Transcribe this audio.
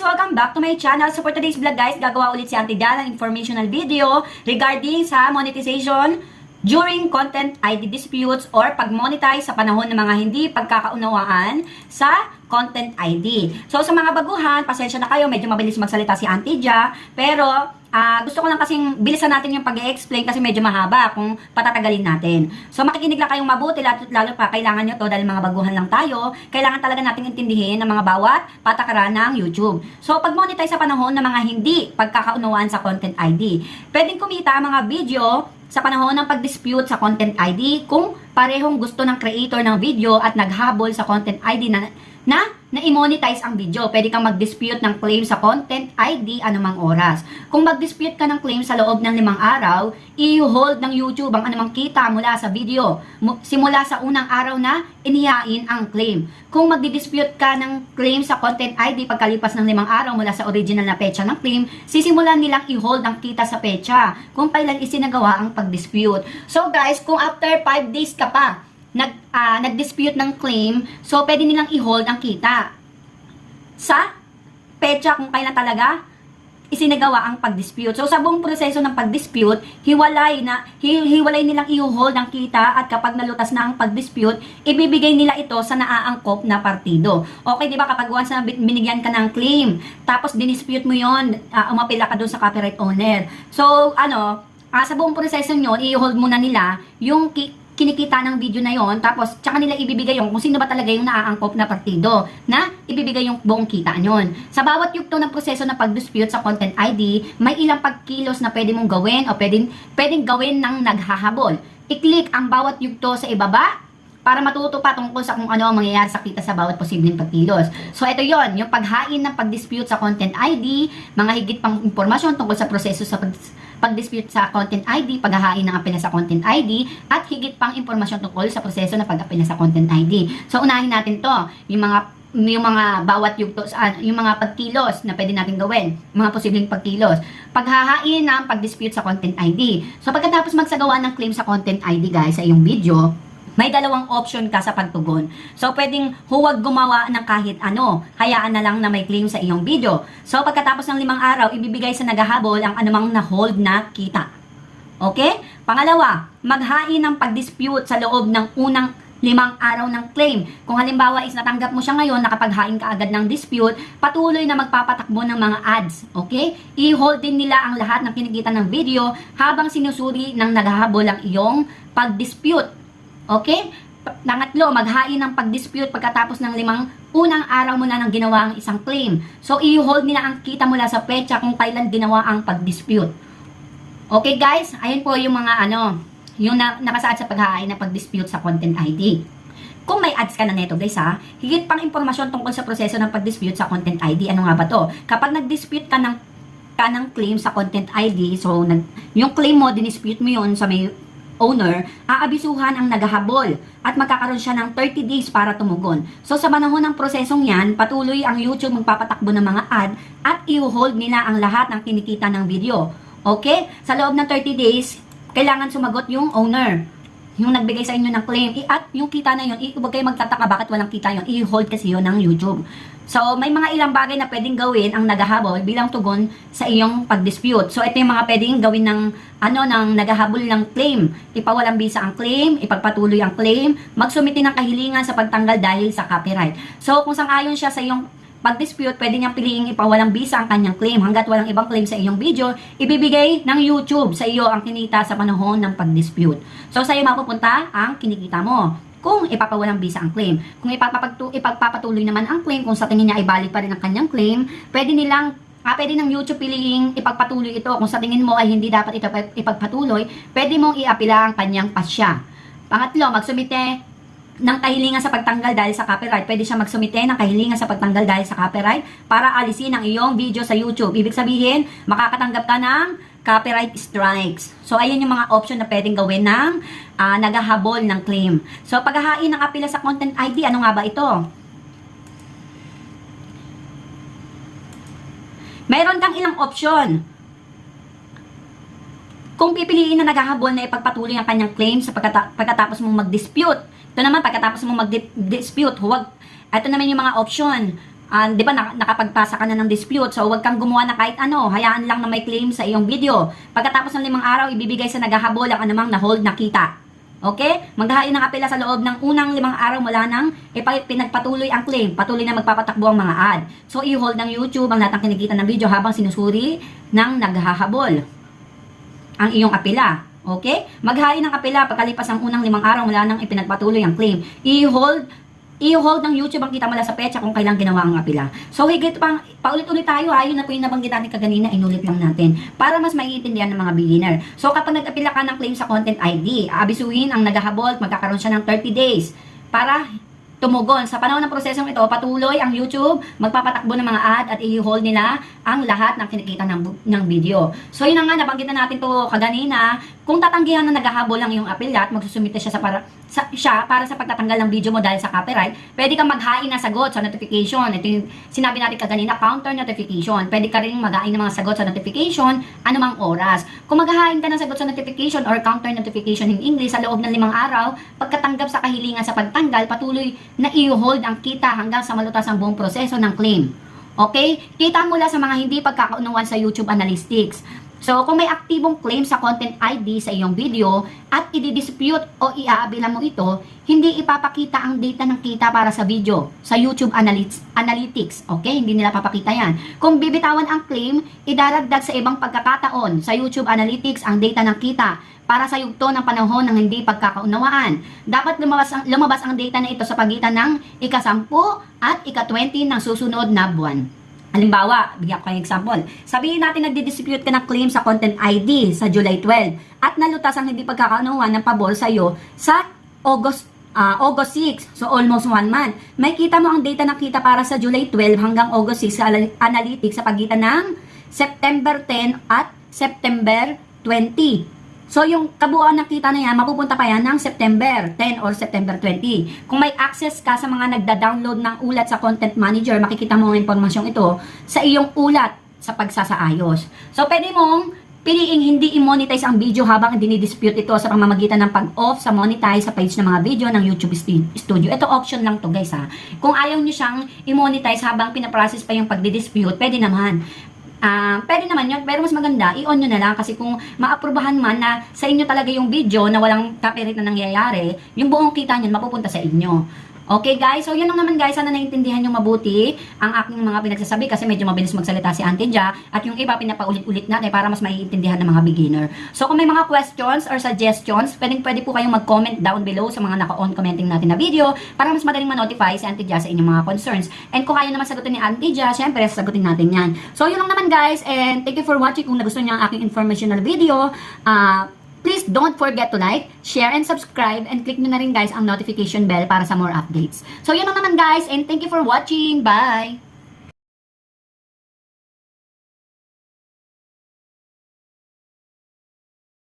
Welcome back to my channel. So for today's vlog guys, gagawa ulit si Auntie Dal ng informational video regarding sa monetization during content ID disputes or pag-monetize sa panahon ng mga hindi pagkakaunawaan sa content ID. So sa mga baguhan, pasensya na kayo, medyo mabilis magsalita si Auntie Ja, pero gusto ko lang kasing bilisan natin yung pag-i-explain kasi medyo mahaba kung patatagalin natin. So makikinig lang kayong mabuti, lalo pa kailangan nyo to dahil mga baguhan lang tayo. Kailangan talaga natin intindihin ang mga bawat patakaran ng YouTube. So pag-monetize sa panahon ng mga hindi pagkakaunawaan sa content ID, pwedeng kumita ang mga video sa panahon ng pag-dispute sa content ID kung parehong gusto ng creator ng video at naghabol sa content ID na i-monetize ang video. Pwede kang mag-dispute ng claim sa content ID anumang oras. Kung mag-dispute ka ng claim sa loob ng 5 araw, i-hold ng YouTube ang anumang kita mula sa video, simula sa unang araw na inihain ang claim. Kung magdi-dispute ka ng claim sa content ID pagkalipas ng 5 araw mula sa original na petsa ng claim, sisimulan nilang i-hold ang kita sa petsa kung kailan isinagawa ang pag-dispute. So guys, kung after 5 days ka pa nag-dispute ng claim, so pwede nilang i-hold ang kita sa petsa kung kailan talaga isinagawa ang pag-dispute. So sa buong proseso ng pag-dispute, hiwalay nilang i-hold ang kita at kapag nalutas na ang pag-dispute, ibibigay nila ito sa naaangkop na partido. Okay, di ba kapag once na binigyan ka ng claim, tapos dinispute mo yon, umapila ka doon sa copyright owner. So sa buong proseso nyo, i-hold muna nila yung kinikita ng video na yon, tapos tsaka nila ibibigay yung kung sino ba talaga yung naaangkop na partido na ibibigay yung buong kita nyon. Sa bawat yugto ng proseso ng pag-dispute sa content ID, may ilang pagkilos na pwede mong gawin o pwedeng gawin ng naghahabol. I-click ang bawat yugto sa ibaba para matuto pa tungkol sa kung ano ang mangyayari sa kita sa bawat posibleng pagkilos. So ito yon, yung paghain ng pag-dispute sa content ID, mga higit pang impormasyon tungkol sa proseso sa pag-dispute sa content ID, paghahain ng apela sa content ID, at higit pang impormasyon tungkol sa proseso na pag-apela sa content ID. So unahin natin to, yung mga bawat yugto, yung mga pagkilos na pwede natin gawin, mga posibleng pagkilos. Paghahain ng pag-dispute sa content ID. So pagkatapos magsagawa ng claim sa content ID guys sa iyong video, may dalawang option ka sa pagtugon. So, pwedeng huwag gumawa ng kahit ano. Hayaan na lang na may claim sa iyong video. So, pagkatapos ng 5 araw, ibibigay sa naghahabol ang anumang na-hold na kita. Okay? Pangalawa, maghain ng pag-dispute sa loob ng unang 5 araw ng claim. Kung halimbawa is natanggap mo siya ngayon, nakapaghain ka agad ng dispute, patuloy na magpapatakbo ng mga ads. Okay? I-hold din nila ang lahat ng kinikita ng video habang sinusuri ng naghahabol ang iyong pag-dispute. Okay? Pangatlo, maghain ng pag-dispute pagkatapos ng 5 unang araw mo na nang ginawa ang isang claim. So, i-hold nila ang kita mula sa petsa kung kailan ginawa ang pag-dispute. Okay guys? Ayun po yung mga yung nakasaad sa paghain ng pag-dispute sa content ID. Kung may ads ka na neto guys higit pang impormasyon tungkol sa proseso ng pag-dispute sa content ID. Ano nga ba to? Kapag nag-dispute ka ng claim sa content ID, so yung claim mo, dinispute mo yun sa may owner, aabisuhan ang naghahabol at magkakaroon siya ng 30 days para tumugon. So sa panahon ng prosesong yan, patuloy ang YouTube magpapatakbo ng mga ad at i-hold nila ang lahat ng kinikita ng video. Okay? Sa loob ng 30 days, kailangan sumagot yung owner, yung nagbigay sa inyo ng claim, at yung kita na yun, huwag kayo magtataka bakit walang kita yun, i-hold kasi yun ng YouTube. So, may mga ilang bagay na pwedeng gawin ang naghahabol bilang tugon sa iyong pag-dispute. So, ito yung mga pwedeng gawin ng naghahabol ng claim. Ipawalang bisa ang claim, ipagpatuloy ang claim, magsumiti ng kahilingan sa pagtanggal dahil sa copyright. So, kung sang-ayon siya sa iyong pag-dispute, pwede niyang piliing ipawalang bisa ang kanyang claim. Hanggat walang ibang claim sa iyong video, ibibigay ng YouTube sa iyo ang kinita sa panahon ng pag-dispute. So, sa iyo mapupunta ang kinikita mo kung ipapawalang bisa ang claim. Kung ipagpapatuloy naman ang claim, kung sa tingin niya ay valid pa rin ang kanyang claim, pwede ng YouTube piliing ipagpatuloy ito. Kung sa tingin mo ay hindi dapat ito ipagpatuloy, pwede mong iapila ang kanyang pasya. Pangatlo, magsumite ng kahilingan sa pagtanggal dahil sa copyright. Pwede siya magsumite ng kahilingan sa pagtanggal dahil sa copyright para alisin ang iyong video sa YouTube. Ibig sabihin, makakatanggap ka ng copyright strikes. So, ayun yung mga option na pwedeng gawin ng naghahabol ng claim. So, paghahain ng apela sa content ID, ano nga ba ito? Mayroon kang ilang option. Kung pipiliin na naghahabol na ipagpatuloy ang kanyang claim sa pagkatapos mong mag-dispute. Ito naman, pagkatapos mong mag-dispute, ito naman yung mga option. Di ba nakapagpasa ka na ng dispute, so wag kang gumawa na kahit ano, hayaan lang na may claim sa iyong video. Pagkatapos ng 5 araw, ibibigay sa naghahabol ang anumang na-hold na kita. Okay? Maghahain ng apela sa loob ng unang 5 araw mula nang pinagpatuloy ang claim. Patuloy na magpapatakbo ang mga ad. So, i-hold ng YouTube ang lahat ng kinikita ng video habang sinusuri ng naghahabol ang iyong apela. Okay? Maghahain ng apela pagkalipas ang unang 5 araw mula nang ipinagpatuloy ang claim. I-hold ng YouTube ang kita mula sa petsa kung kailang ginawa ang apela. So, higit pang, paulit-ulit tayo ha, yun na po yung nabanggit natin kaganina, inulit lang natin para mas maiintindihan ng mga beginner. So, kapag nag-apela ka ng claim sa content ID, abisuhin ang naghahabol, magkakaroon siya ng 30 days para tumugon. Sa panahon ng prosesong ito, patuloy ang YouTube magpapatakbo ng mga ad at i-hold nila ang lahat ng kinikita ng video. So, yun na nga, nabanggit na natin to kaganina. Kung tatanggihan na naghahabol ang iyong apela at magsusumite siya para sa pagtatanggal ng video mo dahil sa copyright, pwede kang maghain ng sagot sa notification. Ito yung sinabi natin kaganina, counter notification. Pwede ka rin maghain ng mga sagot sa notification anumang oras. Kung maghain ka ng sagot sa notification or counter notification in English sa loob ng 5 araw, pagkatanggap sa kahilingan sa pagtanggal, patuloy na i-hold ang kita hanggang sa malutas ang buong proseso ng claim. Okay? Kita mula sa mga hindi pagkakaunawan sa YouTube Analytics. So, kung may aktibong claim sa content ID sa iyong video at i-dispute o iaabila mo ito, hindi ipapakita ang data ng kita para sa video sa YouTube Analytics. Okay? Hindi nila papakita yan. Kung bibitawan ang claim, idaragdag sa ibang pagkakataon sa YouTube Analytics ang data ng kita para sa yugto ng panahon ng hindi pagkakaunawaan. Dapat lumabas ang data na ito sa pagitan ng ika-10 at ika-20 ng susunod na buwan. Halimbawa, bigyan ko kayong example. Sabihin natin nagdi-dispute ka ng claim sa content ID sa July 12 at nalutas ang hindi pagkakaunawan ng pabor sa iyo sa August 6. So, almost 1 month. May kita mo ang data ng kita para sa July 12 hanggang August 6 sa analytics sa pagitan ng September 10 at September 20. So, yung kabuuan ng kita na yan, mapupunta pa yan ng September 10 or September 20. Kung may access ka sa mga nagda-download ng ulat sa Content Manager, makikita mo ang impormasyong ito sa iyong ulat sa pagsasaayos. So, pwede mong piliing hindi i-monetize ang video habang dinidispute ito sa pamamagitan ng pag-off sa monetize sa page ng mga video ng YouTube Studio. Ito option lang to guys ha. Kung ayaw nyo siyang i-monetize habang pinaprocess pa yung pagdidispute, pwede naman. Pwede naman yun, pero mas maganda, i-on nyo na lang kasi kung maaprubahan man na sa inyo talaga yung video na walang copyright na nangyayari, yung buong kita nyo mapupunta sa inyo. Okay guys, so yun lang naman guys, sana naintindihan nyo mabuti ang aking mga pinagsasabi kasi medyo mabilis magsalita si Auntie Ja at yung iba pinapaulit-ulit natin para mas maiintindihan ng mga beginner. So kung may mga questions or suggestions, pwede po kayong mag-comment down below sa mga naka-on commenting natin na video para mas madaling ma-notify si Auntie Ja sa inyong mga concerns. And kung kaya naman sagutin ni Auntie Ja, syempre sasagutin natin yan. So yun lang naman guys, and thank you for watching. Kung nagustuhan niyo ang aking informational video, please don't forget to like, share, and subscribe, and click nyo na rin guys ang notification bell para sa more updates. So yun lang naman guys, and thank you for watching. Bye!